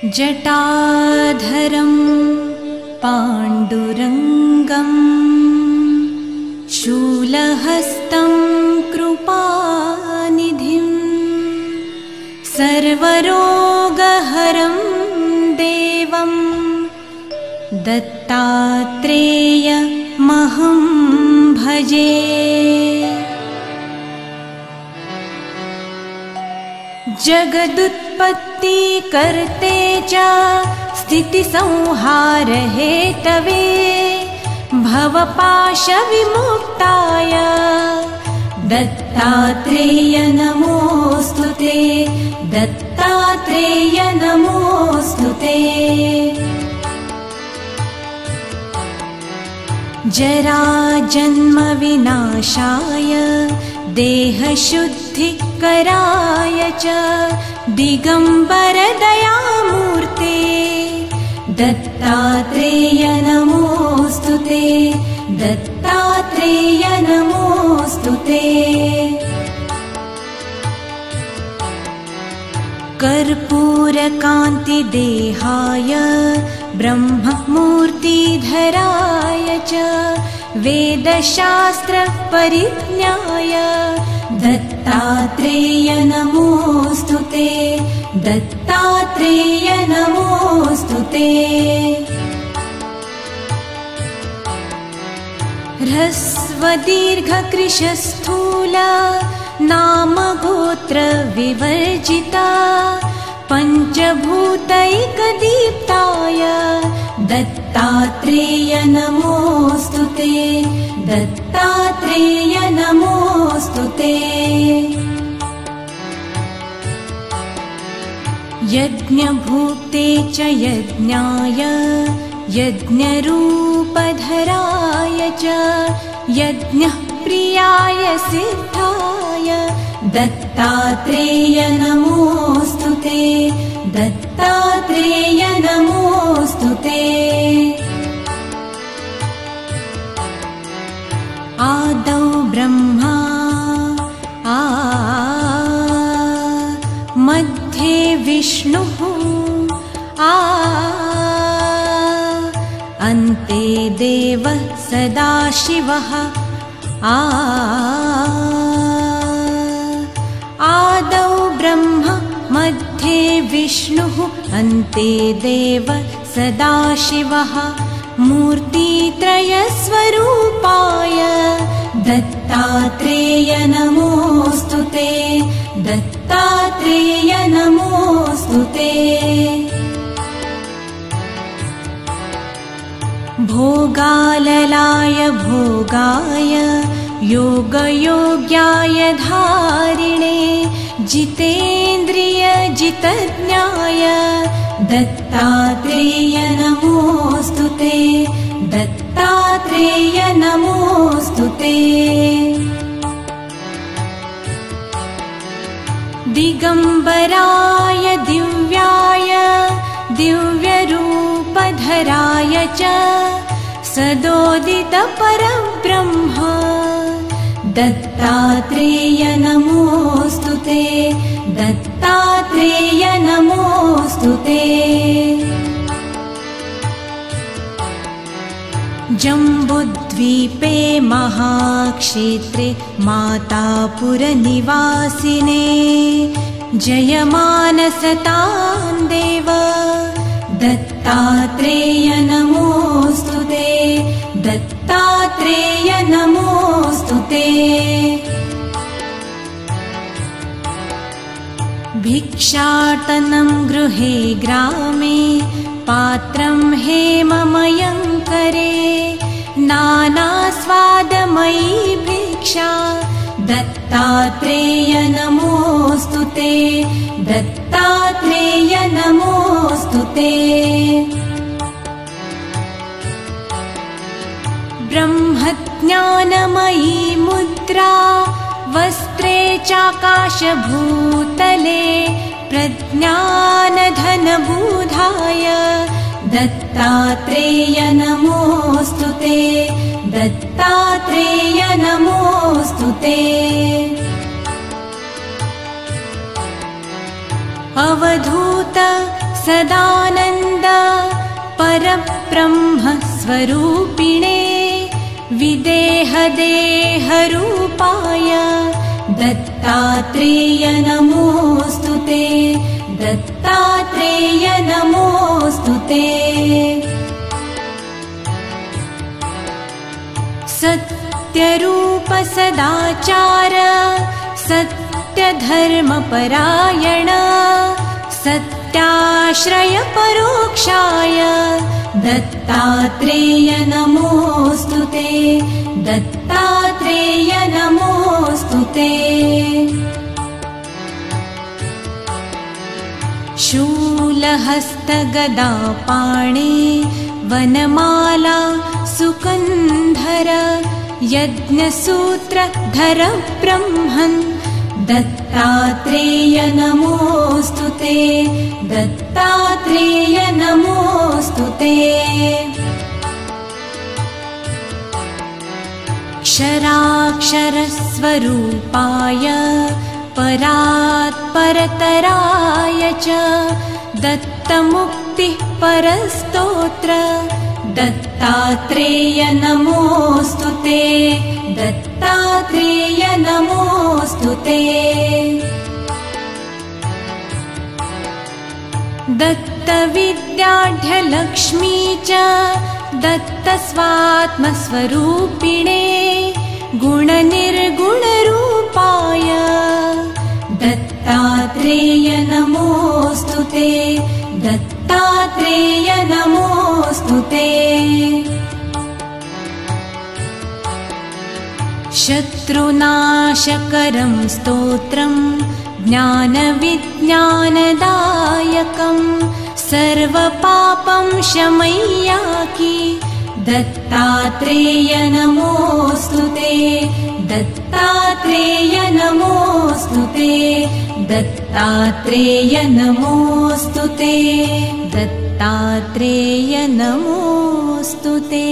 जटाधरं पाण्डुरङ्गं शूलहस्तं कृपानिधिं सर्वरोगहरं देवं दत्तात्रेयमहं भजे। जगदुत्पत्ति कर्ते च स्थितिसंहारहेतवे भवपाशविमुक्ताय दत्तात्रेय नमोऽस्तुते, दत्तात्रेय नमोऽस्तुते। जराजन्मविनाशाय देहशुद्धिकराय च दिगम्बरदयामूर्ते दत्तात्रेय नमोऽस्तुते, दत्तात्रेय नमोऽस्तुते। कर्पूरकान्तिदेहाय ब्रह्ममूर्तिधराय च वेदशास्त्रपरिज्ञाय दत्तात्रेय नमोऽस्तुते, दत्तात्रेय नमोऽस्तुते। ह्रस्वदीर्घकृशस्थूल नामगोत्रविवर्जिता पञ्चभूतैकदीप्ताय दत्तात्रेय नमोऽस्तुते, दत्तात्रेय नमोऽस्तुते। यज्ञभुक्ते च यज्ञाय यज्ञरूपधराय च यज्ञप्रियाय सिद्धाय दत्तात्रेय नमोऽस्तुते, दत्तात्रेय नमोऽस्तुते। आदौ ब्रह्मा मध्ये विष्णुः अन्ते देवः सदाशिवः आदौ ब्रह्म मध्ये विष्णुः अन्ते देवः सदाशिवः मूर्तित्रयस्वरूपाय दत्तात्रेय नमोऽस्तुते, दत्तात्रेय नमोऽस्तुते। भोगाललाय भोगाय योगयोग्याय धारिणे जितेन्द्रिय जितज्ञाय दत्तात्रेय नमोऽस्तुते, दत्तात्रेय नमोऽस्तुते। दिगम्बराय दिव्याय दिव्यरूपधराय च सदोदितपरब्रह्म दत्तात्रेय नमोऽस्तुते, दत्तात्रेय नमोऽस्तुते। जम्बुद्वीपे महाक्षेत्रे मातापुरनिवासिने जयमानसतां देव दत्तात्रेय नमोऽस्तुते, दत्तात्रेय नमोऽस्तुते। भिक्षाटनं गृहे ग्रामे पात्रं हेममयं करे नानास्वादमयी भिक्षा दत्तात्रेय नमोऽस्तुते, दत्तात्रेय नमोऽस्तुते। ब्रह्मज्ञानमयी मुद्रा वस्त्रे चाकाशभूतले प्रज्ञानधनबुधाय दत्तात्रेय नमोऽस्तुते, दत्तात्रेय नमोऽस्तुते। अवधूत सदानन्द परब्रह्म स्वरूपिणे विदेहदेहरूपाय दत्तात्रेय नमोऽस्तुते दत्तात्रेय नमोऽस्तुते सत्यरूप सदाचार सत्यधर्मपरायण सत्याश्रय परोक्षाय दत्तात्रेय नमोऽस्तुते दत्तात्रेय नमोऽस्तुते शूलहस्तगदापाणे वनमाला सुकन्धर यज्ञसूत्रधर ब्रह्मन् दत्तात्रेय नमोऽस्तुते दत्तात्रेय नमोऽस्तुते क्षराक्षरस्वरूपाय परात्परतराय च दत्तमुक्तिः परस्तोत्र दत्तात्रेय नमोऽस्तुते दत्तात्रेय नमोऽस्तुते दत्तविद्याढ्यलक्ष्मी च दत्तस्वात्मस्वरूपिणे गुणनिर्गुणरूपाय दत्तात्रेय नमोऽस्तुते दत्तात्रेय नमोऽस्तुते शत्रुनाशकरं स्तोत्रं ज्ञानविज्ञानदायकं सर्वपापं शमय्याकि दत्तात्रेय नमोऽस्तुते दत्तात्रेय नमोऽस्तुते दत्तात्रेय नमोऽस्तुते दत्तात्रेय नमोऽस्तुते।